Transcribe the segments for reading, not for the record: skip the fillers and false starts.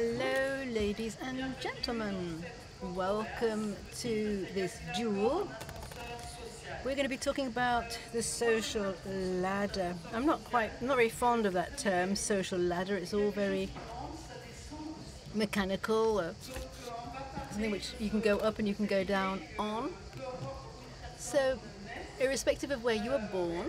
Hello, ladies and gentlemen. Welcome to this duel. We're going to be talking about the social ladder. I'm not very fond of that term, social ladder. It's all very mechanical, something which you can go up and you can go down on. So, irrespective of where you were born,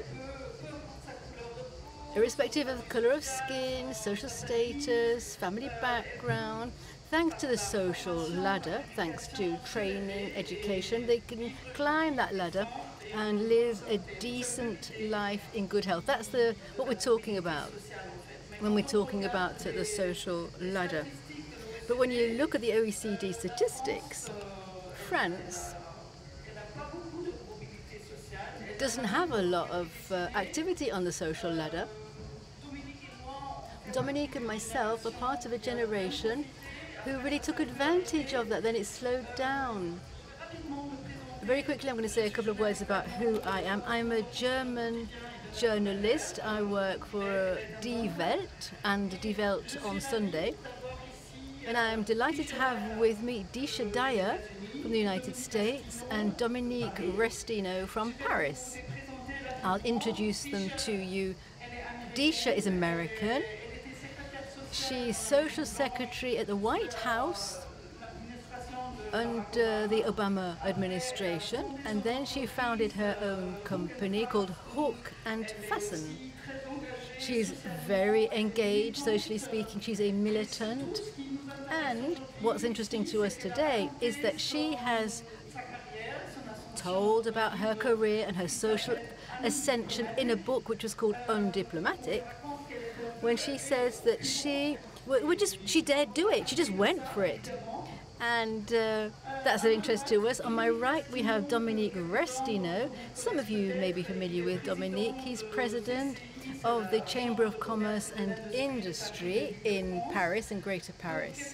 irrespective of the colour of skin, social status, family background, thanks to the social ladder, thanks to training, education, they can climb that ladder and live a decent life in good health. That's what we're talking about when we're talking about the social ladder. But when you look at the OECD statistics, France doesn't have a lot of activity on the social ladder. Dominique and myself are part of a generation who really took advantage of that. Then it slowed down. Very quickly, I'm going to say a couple of words about who I am. I'm a German journalist. I work for Die Welt and Die Welt on Sunday. And I'm delighted to have with me Deesha from the United States and Dominique RESTINO from Paris. I'll introduce them to you. Deesha is American. She's social secretary at the White House under the Obama administration, and then she founded her own company called Hook and Fasten. She's very engaged, socially speaking. She's a militant. And what's interesting to us today is that she has told about her career and her social ascension in a book which was called Undiplomatic, when she says that she dared do it. She just went for it. And that's of interest to us. On my right, we have Dominique RESTINO. Some of you may be familiar with Dominique. He's president of the Chamber of Commerce and Industry in Paris, in Greater Paris.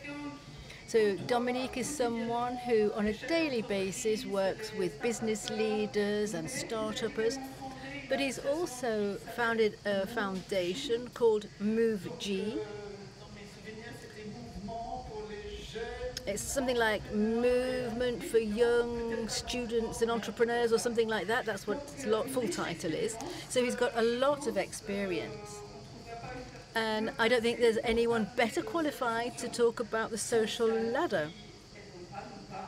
So Dominique is someone who, on a daily basis, works with business leaders and start-uppers. But he's also founded a foundation called MoveG. It's something like Movement for Young Students and Entrepreneurs or something like that. That's what its full title is. So he's got a lot of experience. And I don't think there's anyone better qualified to talk about the social ladder,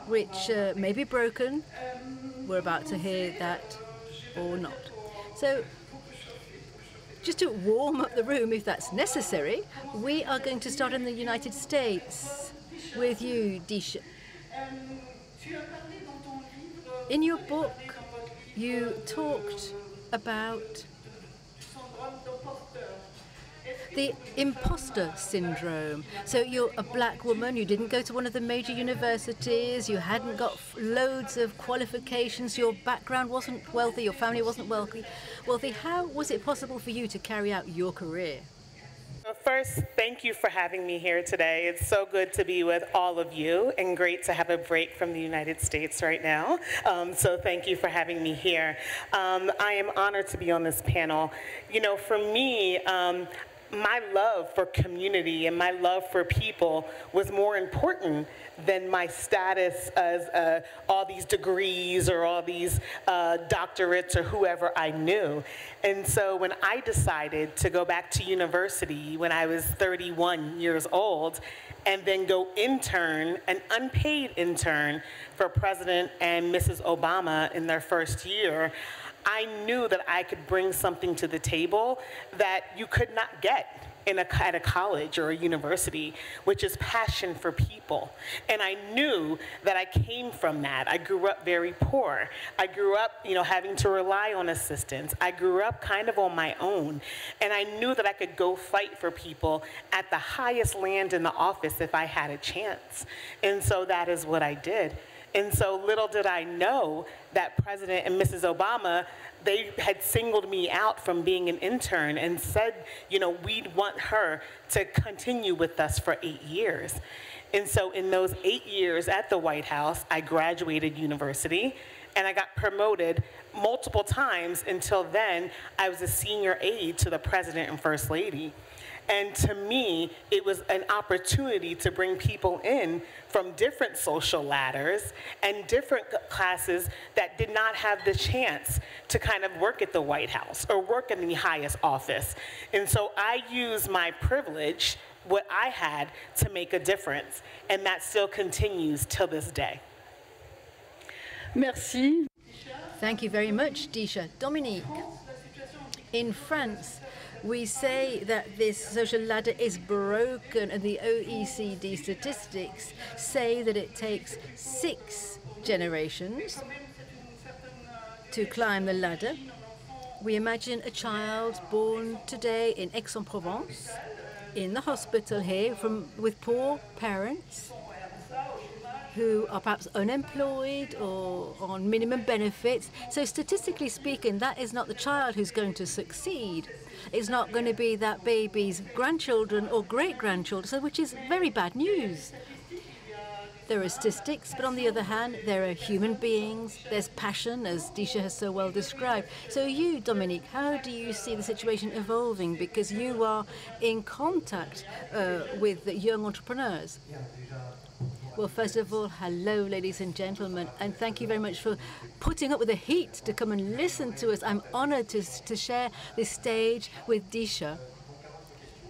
which may be broken. We're about to hear that or not. So, just to warm up the room, if that's necessary, we are going to start in the United States with you, Deesha. In your book, you talked about the imposter syndrome. So you're a black woman, you didn't go to one of the major universities, you hadn't got loads of qualifications, your background wasn't wealthy, your family wasn't wealthy. How was it possible for you to carry out your career? Well, first, thank you for having me here today. It's so good to be with all of you and great to have a break from the United States right now. So thank you for having me here. I am honored to be on this panel. You know, for me, my love for community and my love for people was more important than my status as all these degrees or all these doctorates or whoever I knew. And so when I decided to go back to university when I was 31 years old and then go intern, an unpaid intern for President and Mrs. Obama in their first year, I knew that I could bring something to the table that you could not get at a college or a university, which is passion for people. And I knew that I came from that. I grew up very poor. I grew up, having to rely on assistance. I grew up kind of on my own. And I knew that I could go fight for people at the highest land in the office if I had a chance. And so that is what I did. And so little did I know that President and Mrs. Obama, they had singled me out from being an intern and said, we'd want her to continue with us for 8 years. And so in those 8 years at the White House, I graduated university and I got promoted multiple times. Until then, I was a senior aide to the President and First Lady. And to me, it was an opportunity to bring people in from different social ladders and different classes that did not have the chance to kind of work at the White House or work in the highest office. And so I used my privilege, what I had, to make a difference. And that still continues till this day. Merci. Thank you very much, Deesha. Dominique, in France, we say that this social ladder is broken, and the OECD statistics say that it takes 6 generations to climb the ladder. We imagine a child born today in Aix-en-Provence, in the hospital here, with poor parents who are perhaps unemployed or on minimum benefits. So statistically speaking, that is not the child who's going to succeed. It's not going to be that baby's grandchildren or great-grandchildren, so which is very bad news. There are statistics, but on the other hand, there are human beings, there's passion, as Deesha has so well described. So you, Dominique, how do you see the situation evolving? Because you are in contact with the young entrepreneurs. Well, first of all, hello, ladies and gentlemen, and thank you very much for putting up with the heat to come and listen to us. I'm honored to share this stage with Deesha.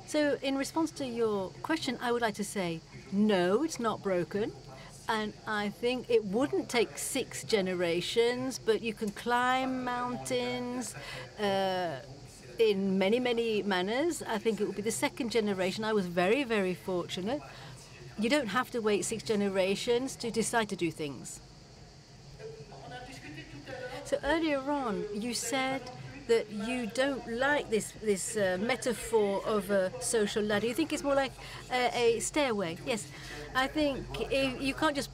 So in response to your question, I would like to say, no, it's not broken. And I think it wouldn't take 6 generations, but you can climb mountains in many, many manners. I think it would be the 2nd generation. I was very, very fortunate. You don't have to wait 6 generations to decide to do things. So earlier on, you said that you don't like this metaphor of a social ladder. You think it's more like a stairway. Yes, I think you can't just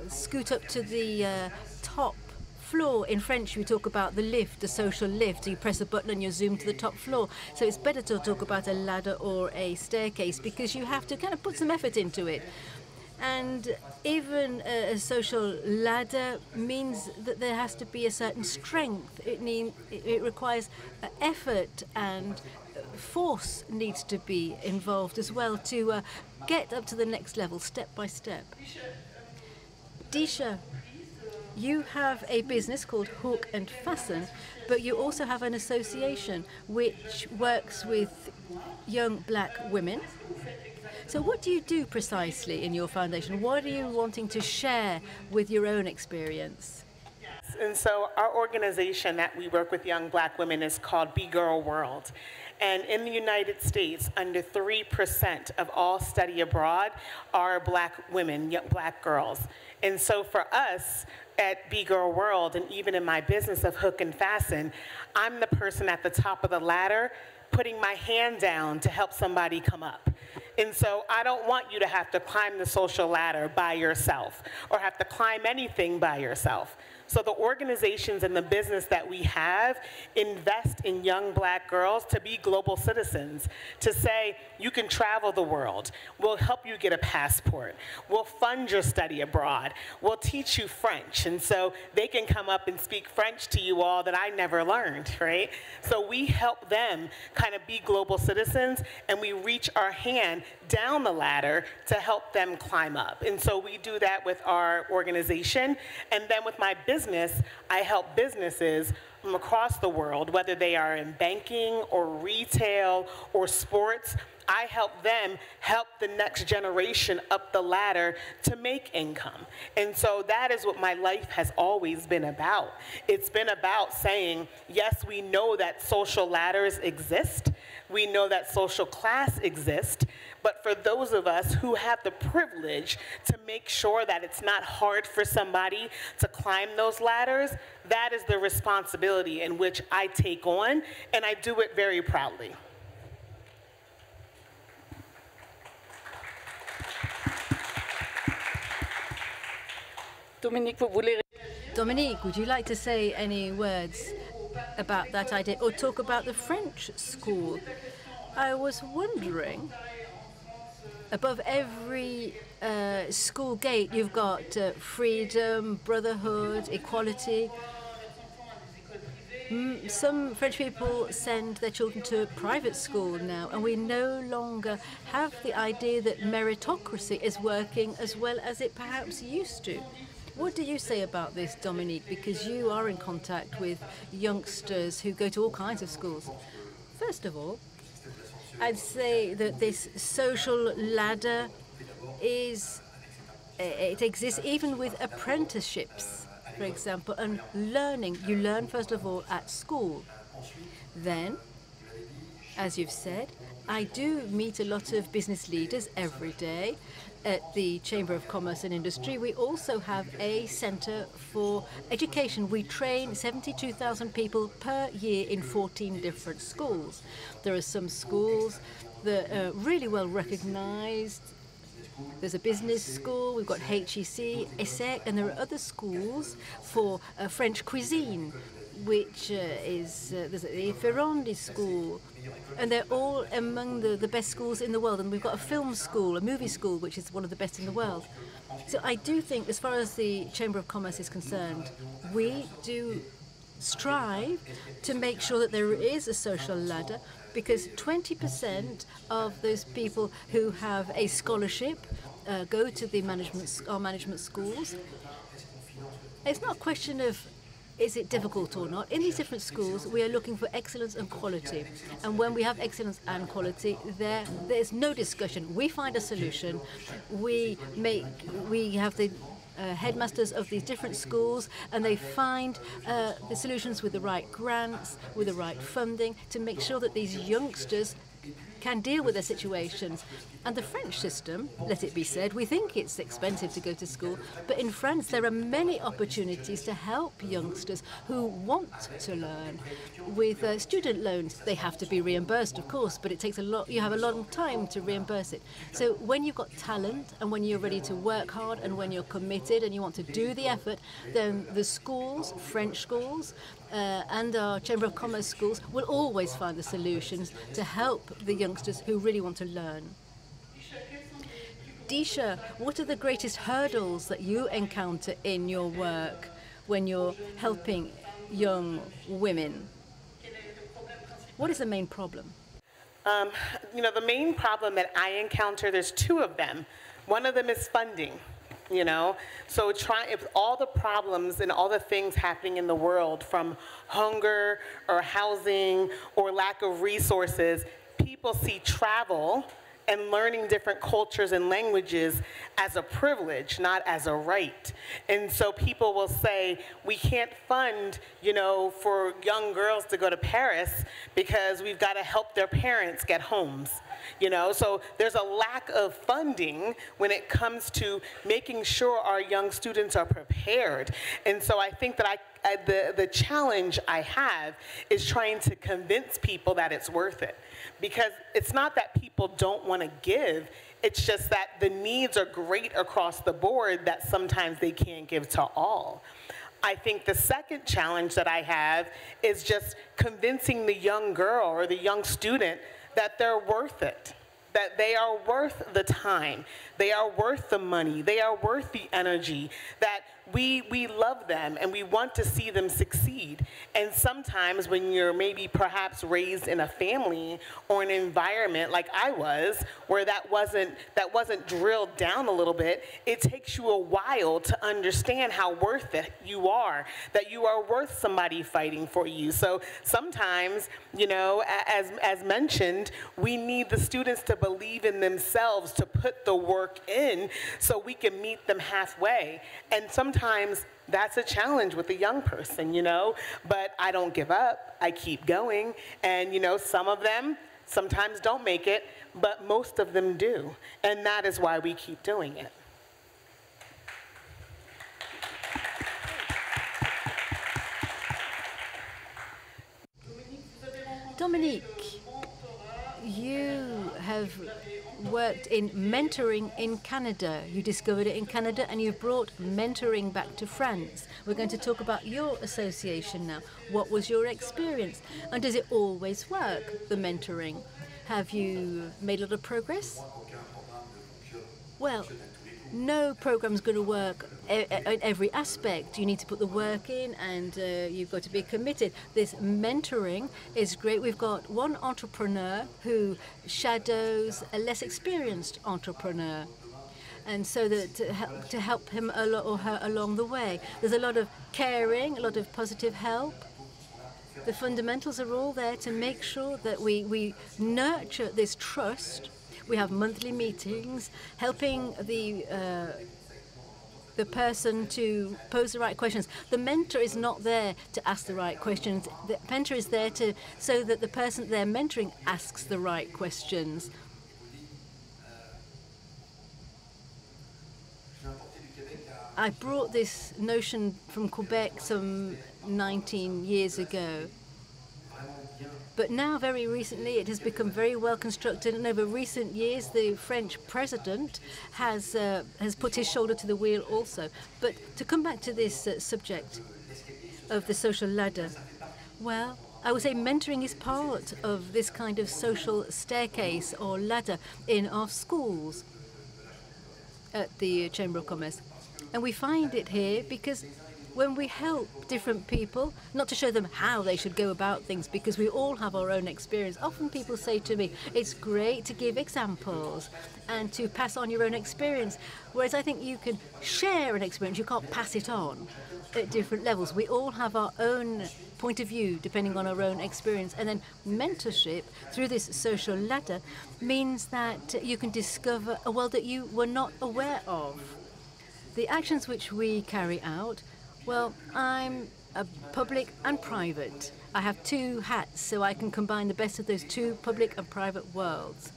scoot up to the top floor. In French, we talk about the lift, the social lift. So you press a button and you zoom to the top floor. So it's better to talk about a ladder or a staircase because you have to kind of put some effort into it. And even a social ladder means that there has to be a certain strength. It requires effort, and force needs to be involved as well to get up to the next level, step by step. Deesha, you have a business called Hook and Fasten, but you also have an association which works with young black women. So what do you do precisely in your foundation? What are you wanting to share with your own experience? And so our organization that we work with young black women is called Be Girl World. And in the United States, under 3% of all study abroad are black women, young black girls. And so for us at Be Girl World, and even in my business of Hook and Fasten, I'm the person at the top of the ladder putting my hand down to help somebody come up. And so I don't want you to have to climb the social ladder by yourself or have to climb anything by yourself. So the organizations and the business that we have invest in young black girls to be global citizens, to say, you can travel the world. We'll help you get a passport. We'll fund your study abroad. We'll teach you French. And so they can come up and speak French to you all that I never learned, right? So we help them kind of be global citizens, and we reach our hand down the ladder to help them climb up. And so we do that with our organization. And then with my business, I help businesses from across the world, whether they are in banking or retail or sports. I help them help the next generation up the ladder to make income. And so that is what my life has always been about. It's been about saying, yes, we know that social ladders exist. We know that social class exists. But for those of us who have the privilege to make sure that it's not hard for somebody to climb those ladders, that is the responsibility in which I take on, and I do it very proudly. Dominique, would you like to say any words about that idea or talk about the French school? I was wondering, above every school gate, you've got freedom, brotherhood, equality. Some French people send their children to private school now, and we no longer have the idea that meritocracy is working as well as it perhaps used to. What do you say about this, Dominique? Because you are in contact with youngsters who go to all kinds of schools. First of all, I'd say that this social ladder it exists even with apprenticeships, for example, and learning. You learn, first of all, at school. Then, as you've said, I do meet a lot of business leaders every day at the Chamber of Commerce and Industry. We also have a centre for education. We train 72,000 people per year in 14 different schools. There are some schools that are really well recognised. There's a business school, we've got HEC, ESSEC, and there are other schools for French cuisine, which there's the Ferrandi school, and they're all among the best schools in the world. And we've got a film school, a movie school, which is one of the best in the world. So I do think, as far as the Chamber of Commerce is concerned, we do strive to make sure that there is a social ladder, because 20% of those people who have a scholarship go to our management schools. It's not a question of is it difficult or not. In these different schools, we are looking for excellence and quality. And when we have excellence and quality, there's no discussion. We find a solution. We have the headmasters of these different schools, and they find the solutions with the right grants, with the right funding, to make sure that these youngsters can deal with their situations. And the French system, let it be said, we think it's expensive to go to school, but in France there are many opportunities to help youngsters who want to learn. With student loans, they have to be reimbursed, of course, but it takes you have a long time to reimburse it. So when you've got talent, and when you're ready to work hard, and when you're committed and you want to do the effort, then the schools, French schools, and our Chamber of Commerce schools will always find the solutions to help the youngsters who really want to learn. Deesha, what are the greatest hurdles that you encounter in your work when you're helping young women? What is the main problem? The main problem that I encounter, there's two of them. One of them is funding. So if all the problems and all the things happening in the world, from hunger or housing or lack of resources, people see travel and learning different cultures and languages as a privilege, not as a right. And so people will say, we can't fund, for young girls to go to Paris because we've got to help their parents get homes. So there's a lack of funding when it comes to making sure our young students are prepared. And so I think that the challenge I have is trying to convince people that it's worth it. Because it's not that people don't want to give, it's just that the needs are great across the board that sometimes they can't give to all. I think the second challenge that I have is just convincing the young girl or the young student that they're worth it, that they are worth the time, they are worth the money, they are worth the energy, that we love them and we want to see them succeed. And sometimes when you're maybe perhaps raised in a family or an environment like I was, where that wasn't drilled down a little bit, it takes you a while to understand how worth it you are, that you are worth somebody fighting for you. So sometimes, as mentioned, we need the students to believe in themselves, to put the work in so we can meet them halfway. And sometimes that's a challenge with a young person, but I don't give up. I keep going. And, some of them sometimes don't make it, but most of them do. And that is why we keep doing it. Dominique, you have worked in mentoring in Canada. You discovered it in Canada and you've brought mentoring back to France. We're going to talk about your association now. What was your experience? And does it always work, the mentoring? Have you made a lot of progress? Well, no program's going to work in every aspect. You need to put the work in, and you've got to be committed. This mentoring is great. We've got one entrepreneur who shadows a less experienced entrepreneur, and so that to help him or her along the way. There's a lot of caring, a lot of positive help. The fundamentals are all there to make sure that we nurture this trust. We have monthly meetings, helping the person to pose the right questions. The mentor is not there to ask the right questions. The mentor is there so that the person they're mentoring asks the right questions. I brought this notion from Quebec some 19 years ago. But now, very recently, it has become very well constructed, and over recent years, the French president has put his shoulder to the wheel also. But to come back to this subject of the social ladder, well, I would say mentoring is part of this kind of social staircase or ladder in our schools at the Chamber of Commerce. And we find it here because when we help different people, not to show them how they should go about things, because we all have our own experience. Often people say to me, it's great to give examples and to pass on your own experience, whereas I think you can share an experience, you can't pass it on at different levels. We all have our own point of view depending on our own experience, and then mentorship through this social ladder means that you can discover a world that you were not aware of. The actions which we carry out, well, I'm a public and private. I have two hats, so I can combine the best of those two public and private worlds.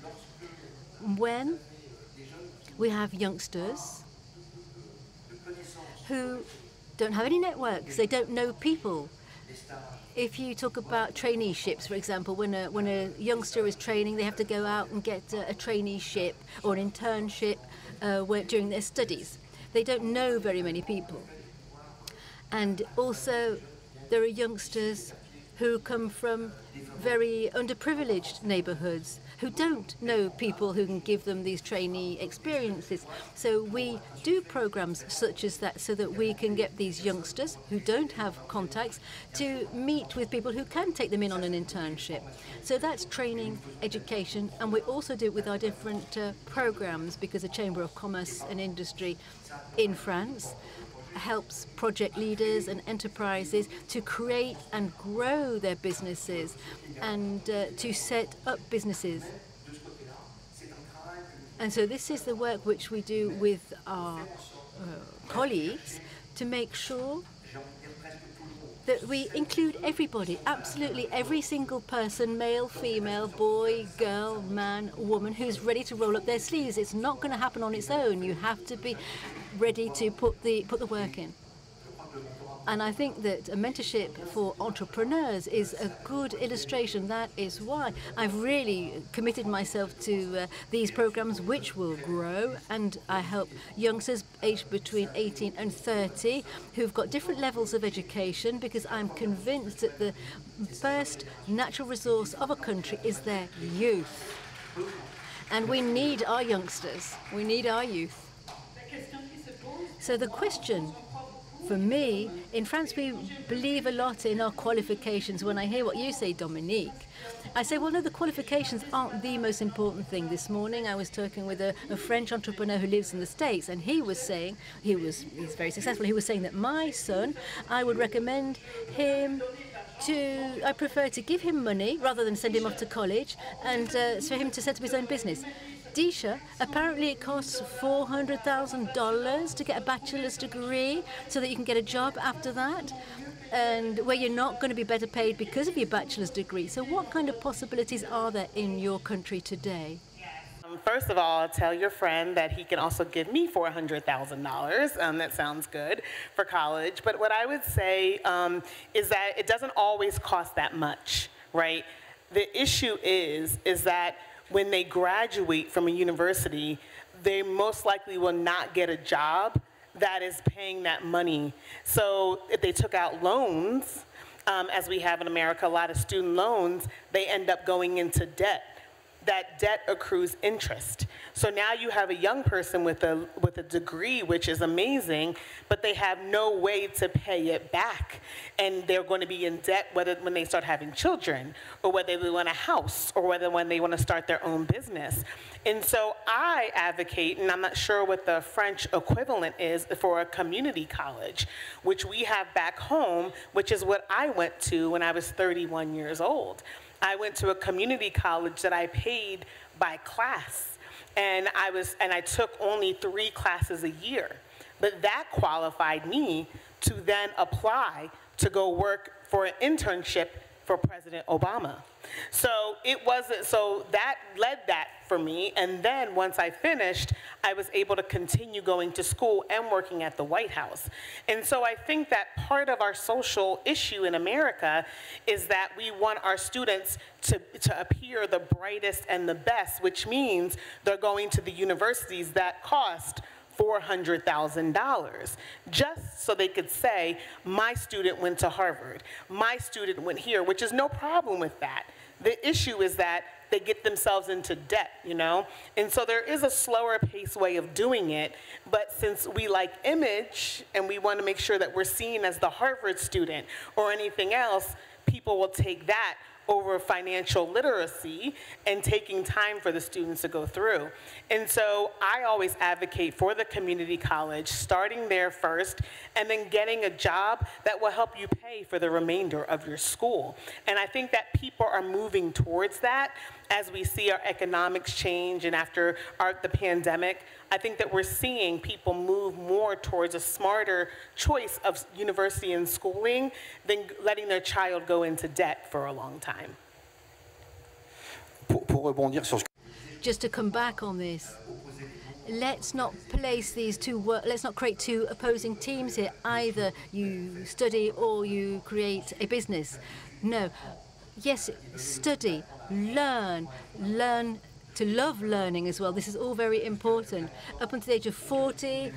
When we have youngsters who don't have any networks, they don't know people. If you talk about traineeships, for example, when a youngster is training, they have to go out and get a traineeship or an internship during their studies. They don't know very many people. And also, there are youngsters who come from very underprivileged neighborhoods who don't know people who can give them these trainee experiences. So we do programs such as that so that we can get these youngsters who don't have contacts to meet with people who can take them in on an internship. So that's training, education, and we also do it with our different programs, because the Chamber of Commerce and Industry in France helps project leaders and enterprises to create and grow their businesses and to set up businesses. And so this is the work which we do with our colleagues to make sure that we include everybody, absolutely every single person, male, female, boy, girl, man, woman, who's ready to roll up their sleeves. It's not going to happen on its own. You have to be ready to put the work in. And I think that a mentorship for entrepreneurs is a good illustration. That is why I've really committed myself to these programs, which will grow. And I help youngsters aged between 18 and 30 who've got different levels of education, because I'm convinced that the first natural resource of a country is their youth. And we need our youngsters. We need our youth. So the question for me, in France, we believe a lot in our qualifications. When I hear what you say, Dominique, I say, well, no, the qualifications aren't the most important thing. This morning, I was talking with a French entrepreneur who lives in the States, and he was saying, he's very successful, he was saying that my son, I would recommend him I prefer to give him money rather than send him off to college, and for him to set up his own business. Deesha, apparently it costs $400,000 to get a bachelor's degree so that you can get a job after that, and where you're not going to be better paid because of your bachelor's degree. So what kind of possibilities are there in your country today? First of all, tell your friend that he can also give me $400,000. That sounds good for college. But what I would say is that it doesn't always cost that much, right? The issue is that when they graduate from a university, they most likely will not get a job that is paying that money. So if they took out loans, as we have in America, a lot of student loans, they end up going into debt. That debt accrues interest. So now you have a young person with a degree, which is amazing, but they have no way to pay it back. And they're going to be in debt when they start having children, or whether they want a house, or when they want to start their own business. And so I advocate, and I'm not sure what the French equivalent is, for a community college, which we have back home, which is what I went to when I was 31 years old. I went to a community college that I paid by class, and I took only 3 classes a year. But that qualified me to then apply to go work for an internship for President Obama. So that led that for me, and then once I finished, I was able to continue going to school and working at the White House. And so I think that part of our social issue in America is that we want our students to appear the brightest and the best, which means they're going to the universities that cost $400,000, just so they could say, my student went to Harvard, my student went here, which is no problem with that. The issue is that they get themselves into debt, you know? And so there is a slower pace way of doing it, but since we like image and we want to make sure that we're seen as the Harvard student or anything else, people will take that over financial literacy and taking time for the students to go through. And so I always advocate for the community college, starting there first, and then getting a job that will help you pay for the remainder of your school. And I think that people are moving towards that as we see our economics change, and after the pandemic, I think that we're seeing people move more towards a smarter choice of university and schooling than letting their child go into debt for a long time. Just to come back on this, let's not place these let's not create 2 opposing teams here. Either you study or you create a business. No. Yes, study, learn to love learning as well. This is all very important. Up until the age of 40,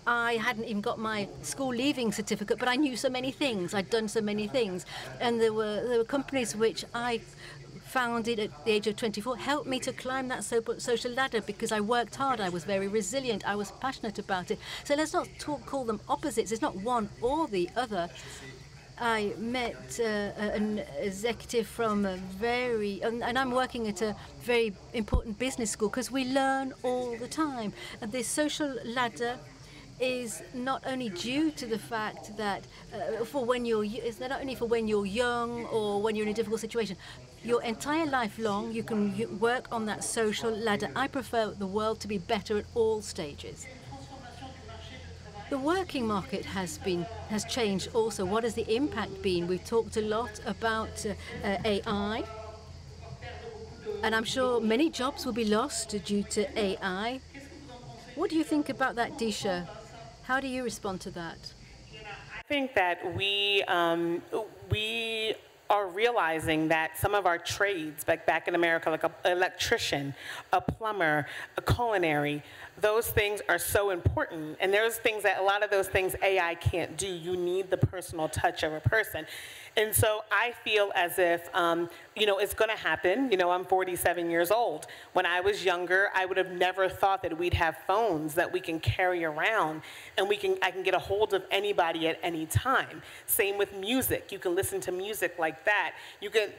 I hadn't even got my school leaving certificate, but I knew so many things. I'd done so many things. And there were companies which I founded at the age of 24 helped me to climb that social ladder because I worked hard, I was very resilient, I was passionate about it. So let's not call them opposites. It's not one or the other. I met an executive from and I'm working at a very important business school because we learn all the time. And this social ladder is not only due to the fact that it's not only for when you're young or when you're in a difficult situation. Your entire life long, you can work on that social ladder. I prefer the world to be better at all stages. The working market has changed also. What has the impact been? We've talked a lot about AI, and I'm sure many jobs will be lost due to AI. What do you think about that, Deesha? How do you respond to that? I think that we are realizing that some of our trades, back in America, like an electrician, a plumber, a culinary, those things are so important. And there's things that a lot of those things AI can't do. You need the personal touch of a person. And so I feel as if, it's going to happen. I'm 47 years old. When I was younger, I would have never thought that we'd have phones that we can carry around and I can get a hold of anybody at any time. Same with music. You can listen to music like that.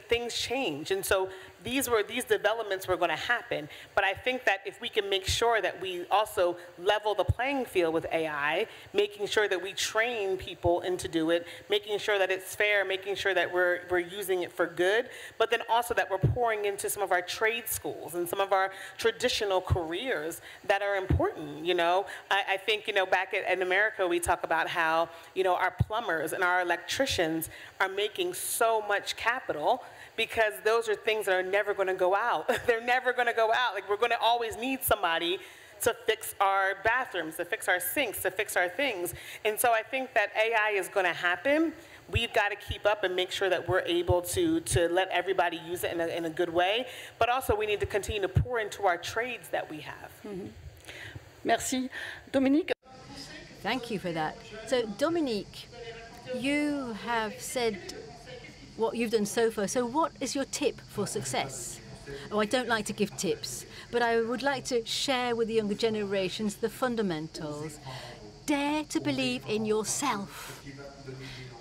Things change. And so these developments were going to happen. But I think that if we can make sure that we also level the playing field with AI, making sure that we train people to do it, making sure that it's fair, making sure that we're using it for good, but then also that we're pouring into some of our trade schools and some of our traditional careers that are important. I think back in America we talk about how our plumbers and our electricians are making so much capital because those are things that are never going to go out. They're never going to go out. Like, we're going to always need somebody to fix our bathrooms, to fix our sinks, to fix our things. And so I think that AI is going to happen. We've got to keep up and make sure that we're able to let everybody use it in a good way. But also we need to continue to pour into our trades that we have. Mm-hmm. Merci. Dominique? Thank you for that. So Dominique, you have said what you've done so far. So what is your tip for success? Oh, I don't like to give tips, but I would like to share with the younger generations the fundamentals. Dare to believe in yourself,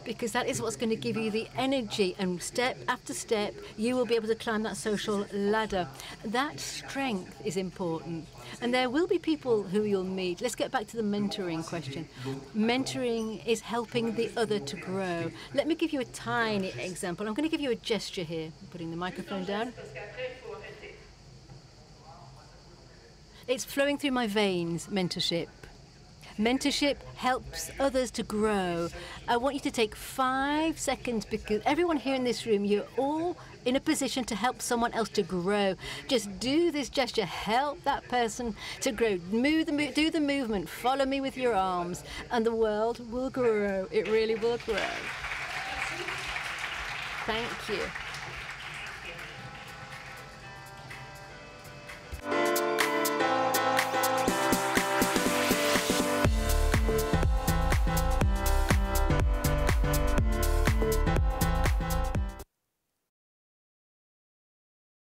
because that is what's going to give you the energy, and step after step you will be able to climb that social ladder. That strength is important, and there will be people who you'll meet. Let's get back to the mentoring question. Mentoring is helping the other to grow. Let me give you a tiny example. I'm going to give you a gesture here. I'm putting the microphone down. It's flowing through my veins, mentorship. Mentorship helps others to grow. I want you to take 5 seconds, because everyone here in this room, you're all in a position to help someone else to grow. Just do this gesture, help that person to grow. Do the movement, follow me with your arms, and the world will grow. It really will grow. Thank you.